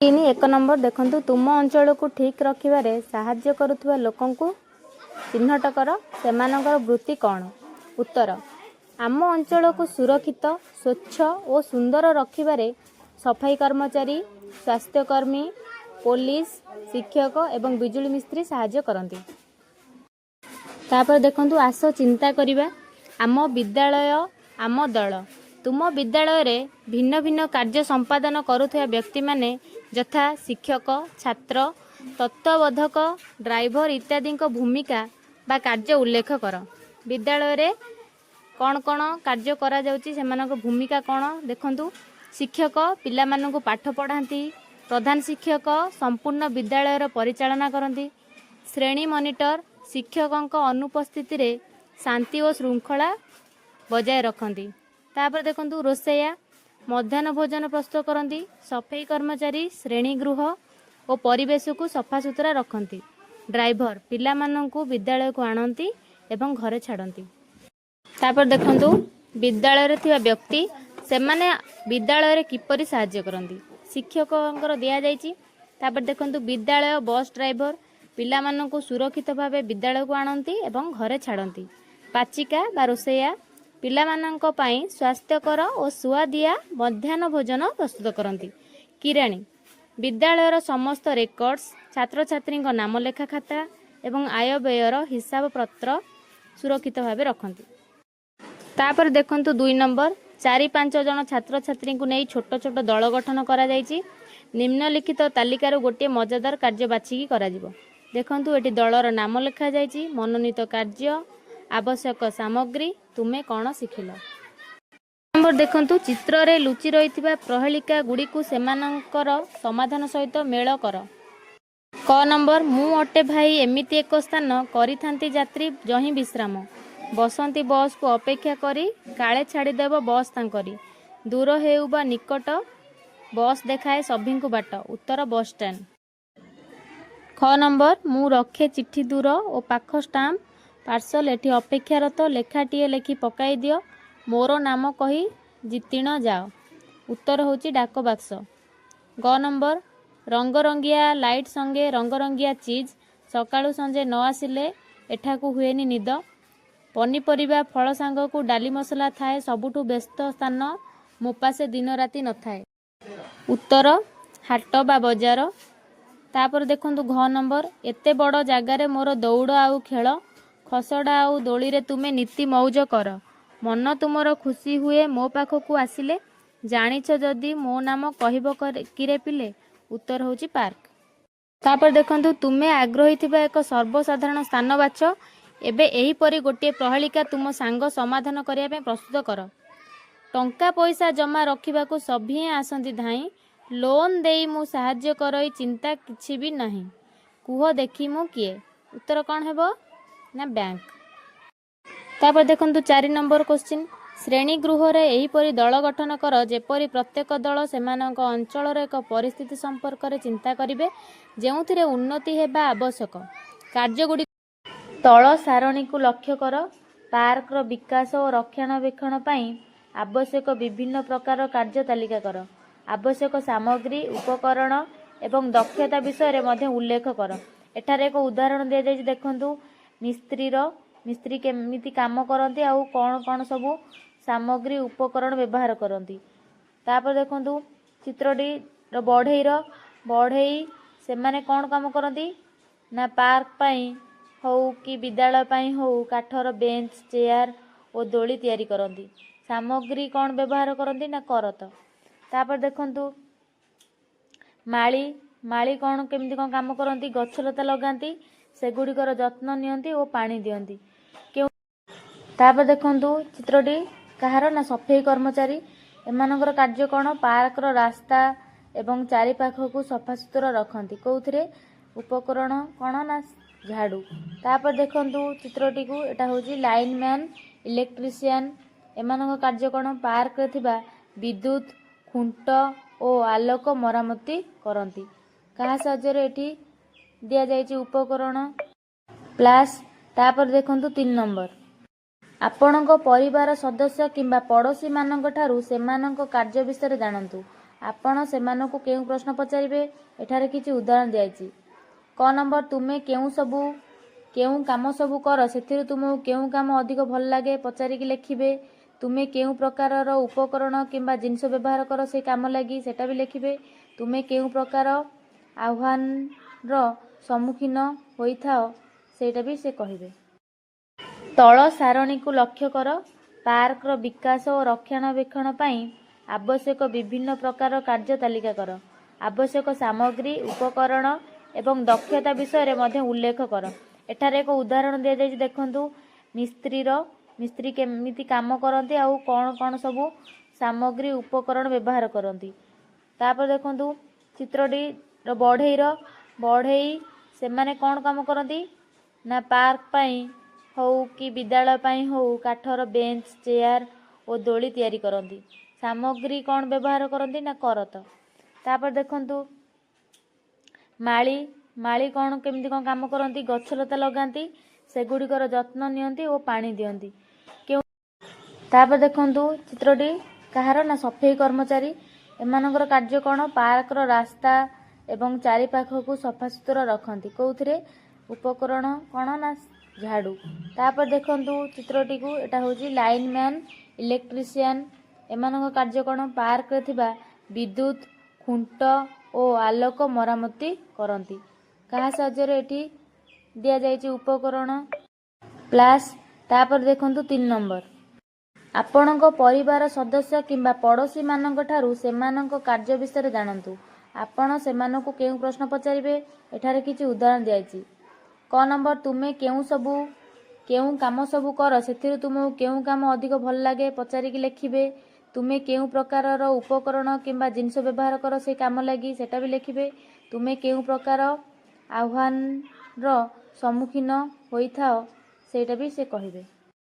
एक नंबर देखंतु तुम अंचल को ठीक रखिबारे साहाय्य करुवा लोक चिन्हट कर सेमानकर वृत्ति कौन। उत्तर आम अंचल को सुरक्षित स्वच्छ और सुंदर रखिबारे सफाई कर्मचारी स्वास्थ्यकर्मी पुलिस शिक्षक एवं बिजुली मिस्त्री साहाय्य करती। तापर देखंतु आस चिंता करिबा आम विद्यालय आम दल। तुम विद्यालय रे भिन्न भिन्न कार्य संपादन करुवा व्यक्ति माने यथा शिक्षक छात्र तत्वबोधक ड्राइवर इत्यादि भूमिका बा कार्य उल्लेख कर। विद्यालय रे कौन कौन कार्य करा जाउची सेमानक भूमिका कौन देखंतु। शिक्षक पिला मानकु पाठ पढ़ाती। प्रधान शिक्षक संपूर्ण विद्यालय परिचालना करती। श्रेणी मॉनिटर शिक्षक अनुपस्थिति रे शांति और श्रृंखला बजाय रखती। तापर देखंतु रोसैया मध्याह्न भोजन प्रस्तुत करती। सफाई कर्मचारी श्रेणी गृह और परिवेश को सफा सुतरा रखती। ड्राइवर पिला मानकु विद्यालय को आनती एवं घरे छाड़ती। तापर देखंतु विद्यालय रे थिबा व्यक्ति सेमाने विद्यालय रे किपरि सहाय्य करती शिक्षकंकर दिया जायछि। तापर देखंतु विद्यालय बस ड्राइवर पिला मानकु सुरक्षित भावे विद्यालय को आनती एवं घरे छाड़ती। पाचिका बा रोसैया पिला मानक पई स्वास्थ्यकर और सुआदिया मध्याह्न भोजन प्रस्तुत करती। किराणी विद्यालयर समस्त रेकर्ड्स छात्र छात्री नाम लेखा खाता एवं आय व्ययर हिसाब पत्र सुरक्षित भावे रखती। तापर देखंतु 2 नंबर 4-5 जन छात्र छात्री को नहीं छोट छोट दल गठन करा जायछि। निम्नलिखित तालिकार गोटे मजादार कार्य बाछिकी करा जिवो। देखंतु एटी दलर नाम लेखा जायछि। मनोनीत कार्य आवश्यक सामग्री तुमे कौन शिखिल। नंबर देखंतु चित्र रे लुचि रही प्रहेलिका गुड़ी को सेमानंकर समाधान सहित मेल कर। क नंबर मु अटे भाई एमिति एक स्थान करी थांती यात्री जही विश्राम बसंती बस को अपेक्षा करी काले छाड़ीदेव बस तांकरी दूर हेउ बा निकट बस देखाए सभी को बाट। उत्तर बस स्टैंड। ख नंबर मु रखे चिट्ठी दूर और पाख स्टाम्प पार्सल एठी अपेक्षारत लेखाटीए लेखि पकाई दियो मोर नाम कही जितीण जाओ। उत्तर होची डाक बाक्स। ग नंबर रंगरंगिया लाइट संगे रंगरंगिया चीज सकाळु संजे न आसिले एठाकू हुएनी निद। पनीपरिबा फल सांग को डाली मसला थाए सबुठु व्यस्त स्थान मोपासे दिन राति न थाए। उत्तर हाट बा बजार। तापर देखंतु घ नंबर एते बड़ जागारे मोर दौड़ आउ खेल खसड़ा आउ दोली रे तुमे नीति मौज कर मन तुमर खुशी हुए मो पाखकू आसिले जानिछ जदि मो नाम कहब किरे पिले। उत्तर होची पार्क। तापर देखंतु तुमे आग्रही थिबा एक सर्वसाधारण स्थान बाछ। एबे एही परी गोटे प्रहेलिका तुम सांग समाधान करिया पे प्रस्तुत कर। टंका पैसा जमा रखिबा को सभी आसंती धाई लोन देई मु साहाय्य करई चिंता किछि भी नहीं कुह देखी मु किए। उत्तर कौन हेबो ना बैंक। तापर देखंतु 4 नंबर क्वेश्चन श्रेणी गृह रे एही परी दल गठन कर जेपरी प्रत्येक दल सेमानक अंचल रे एक परिस्थिति संपर्क रे चिंता करिवे जेउथिरे उन्नति हेबा आवश्यक कार्य गुडी तळ सारणी को लक्ष्य कर। पार्क रो विकास और रक्षणाबेक्षण पई आवश्यक विभिन्न प्रकार कार्य तालिका कर। आवश्यक सामग्री उपकरण एवं दक्षता विषय रे मध्य उल्लेख कर। एठारे एक उदाहरण दिया जाय देखंतु मिस्त्री केमिति काम करती आउ कौन कौन सबू सामग्री उपकरण व्यवहार करती। तापर देखंतु चित्रटी बढ़ई से माने कौन काम करती ना पार्क पाई हो कि विद्यालय पाई हो काठर बेंच चेयर और दोली तैयारी करती। सामग्री कौन व्यवहार करती ना करत। तापर देखंतु माली कौन केमिति कौन काम करती गछलता लगाती सेगुड़िकर जत्न नियंती और पानी दियंती। तापर देखंतु चित्रटी कहार ना सफाई कर्मचारी एमानकर कार्य कौन पार्क रो रास्ता एवं चारि पाख को सफा सुतरा रखती कौथिरे उपकरण कौन ना झाड़ू। तापर देखंतु चित्रटी को एटा होची लाइनमैन इलेक्ट्रिशियन एमानकर कार्य कौन पार्क रे थिबा विद्युत खुंट और आलोक मरामती करती। कहा साहाय्य रे एठी दिया जायछि उपकरण प्लास। तापर देखंतु 3 नंबर आपणक परिवार सदस्य किंबा पड़ोशी मानक ठारू सेमानक कार्य विषय जानतु ଆପଣ ସେମାନଙ୍କୁ କେଉଁ ପ୍ରଶ୍ନ ପଚାରିବେ? ଏଠାରେ କିଛି ଉଦାହରଣ ଦିଆଯାଇଛି। କ ନମ୍ବର ତୁମେ କେଉଁ କାମ ସବୁ କର ସେଥିରୁ ତୁମକୁ କେଉଁ କାମ ଅଧିକ ଭଲ ଲାଗେ ପଚାରିକି ଲେଖିବେ। ତୁମେ କେଉଁ ପ୍ରକାରର ଉପକରଣ କିମ୍ବା ଜିନିଷ ବ୍ୟବହାର କର ସେଇ କାମ ଲାଗି ସେଟା ବି ଲେଖିବେ। ତୁମେ କେଉଁ ପ୍ରକାର ଆହ୍ୱାନର ସମ୍ମୁଖୀନ ହୋଇଥାଅ ସେଇଟା ବି ସେ କହିବେ। ତଳ ସାରଣୀକୁ ଲକ୍ଷ୍ୟ କର। ପାର୍କର ବିକାଶ ଓ ରକ୍ଷଣାବେକ୍ଷଣ ପାଇଁ ଆବଶ୍ୟକ ବିଭିନ୍ନ ପ୍ରକାର କାର୍ଯ୍ୟ ତାଲିକା କର। ଆବଶ୍ୟକ ସାମଗ୍ରୀ, ଉପକରଣ ଏବଂ ଦକ୍ଷତା ବିଷୟରେ ମଧ୍ୟ ଉଲ୍ଲେଖ କର। ଏଠାରେ ଏକ ଉଦାହରଣ ଦିଆଯାଇଛି ଦେଖନ୍ତୁ। ମିସ୍ତ୍ରୀ କେମିତି କାମ କରନ୍ତି ଆଉ କ'ଣ କ'ଣ ସବୁ ସାମଗ୍ରୀ ଉପକରଣ ବ୍ୟବହାର କରନ୍ତି। ତାପରେ ଦେଖନ୍ତୁ ଚିତ୍ରଟିର ବଢ଼େଇ ସେମାନେ କ'ଣ କାମ କରନ୍ତି ନା ପାର୍କ ପାଇଁ ହଉ କି ବିଦ୍ୟାଳୟ ପାଇଁ ହଉ କାଠର ବେଞ୍ଚ, ଚେୟାର ଓ ଦୋଳି ତିଆରି କରନ୍ତି। ସାମଗ୍ରୀ କ'ଣ ବ୍ୟବହାର କରନ୍ତି ନା କରତ। ତାପରେ ଦେଖନ୍ତୁ ମାଳି କେମିତି କ'ଣ କାମ କରନ୍ତି? ଗଛଲତା ଲଗାନ୍ତି, ସେଗୁଡ଼ିକର ଯତ୍ନ ନିଅନ୍ତି ଓ ପାଣି ଦିଅନ୍ତି। ତାପରେ ଦେଖନ୍ତୁ ଚିତ୍ରଟି କାହାର ନା ସଫେଇ କର୍ମଚାରୀ। ଏମାନଙ୍କର କାର୍ଯ୍ୟ କ'ଣ? ପାର୍କର ରାସ୍ତା ଏବଂ ଚାରିପାଖକୁ ସଫାସୁତୁରା ରଖନ୍ତି। କେଉଁଥିରେ? ଉପକରଣ କ'ଣ ନା ଝାଡ଼ୁ। ତାପରେ ଦେଖନ୍ତୁ ଚିତ୍ରଟିକୁ, ଏଟା ହେଉଛି ଲାଇନ୍ ମ୍ୟାନ୍, ଇଲେକ୍ଟ୍ରିସିଆନ୍। ଏମାନଙ୍କ କାର୍ଯ୍ୟ କ'ଣ? ପାର୍କରେ ଥିବା ବିଦ୍ୟୁତ ଖୁଣ୍ଟ ଓ ଆଲୋକ ମରାମତି କରନ୍ତି। କାହା ସାହାଯ୍ୟରେ? ଏଠି ଦିଆଯାଇଛି ଉପକରଣ ପ୍ଲାସ୍। ତାପରେ ଦେଖନ୍ତୁ 3 ନମ୍ବର, ଆପଣଙ୍କ ପରିବାର ସଦସ୍ୟ କିମ୍ବା ପଡ଼ୋଶୀମାନଙ୍କ ଠାରୁ ସେମାନଙ୍କ କାର୍ଯ୍ୟ ବିଷୟରେ ଜାଣନ୍ତୁ। ଆପଣ ସେମାନଙ୍କୁ କେଉଁ ପ୍ରଶ୍ନ ପଚାରିବେ? ଏଠାରେ କିଛି ଉଦାହରଣ ଦିଆଯାଇଛି। କ ନମ୍ବର ତୁମେ କେଉଁ କାମ ସବୁ କର ସେଥିରୁ ତୁମକୁ କେଉଁ କାମ ଅଧିକ ଭଲ ଲାଗେ ପଚାରିକି ଲେଖିବେ। ତୁମେ କେଉଁ ପ୍ରକାରର ଉପକରଣ କିମ୍ବା ଜିନିଷ ବ୍ୟବହାର କର ସେଇ କାମ ଲାଗି ସେଟା ବି ଲେଖିବେ। ତୁମେ କେଉଁ ପ୍ରକାର ଆହ୍ୱାନର ସମ୍ମୁଖୀନ ହୋଇଥାଅ ସେଇଟା ବି ସେ କହିବେ।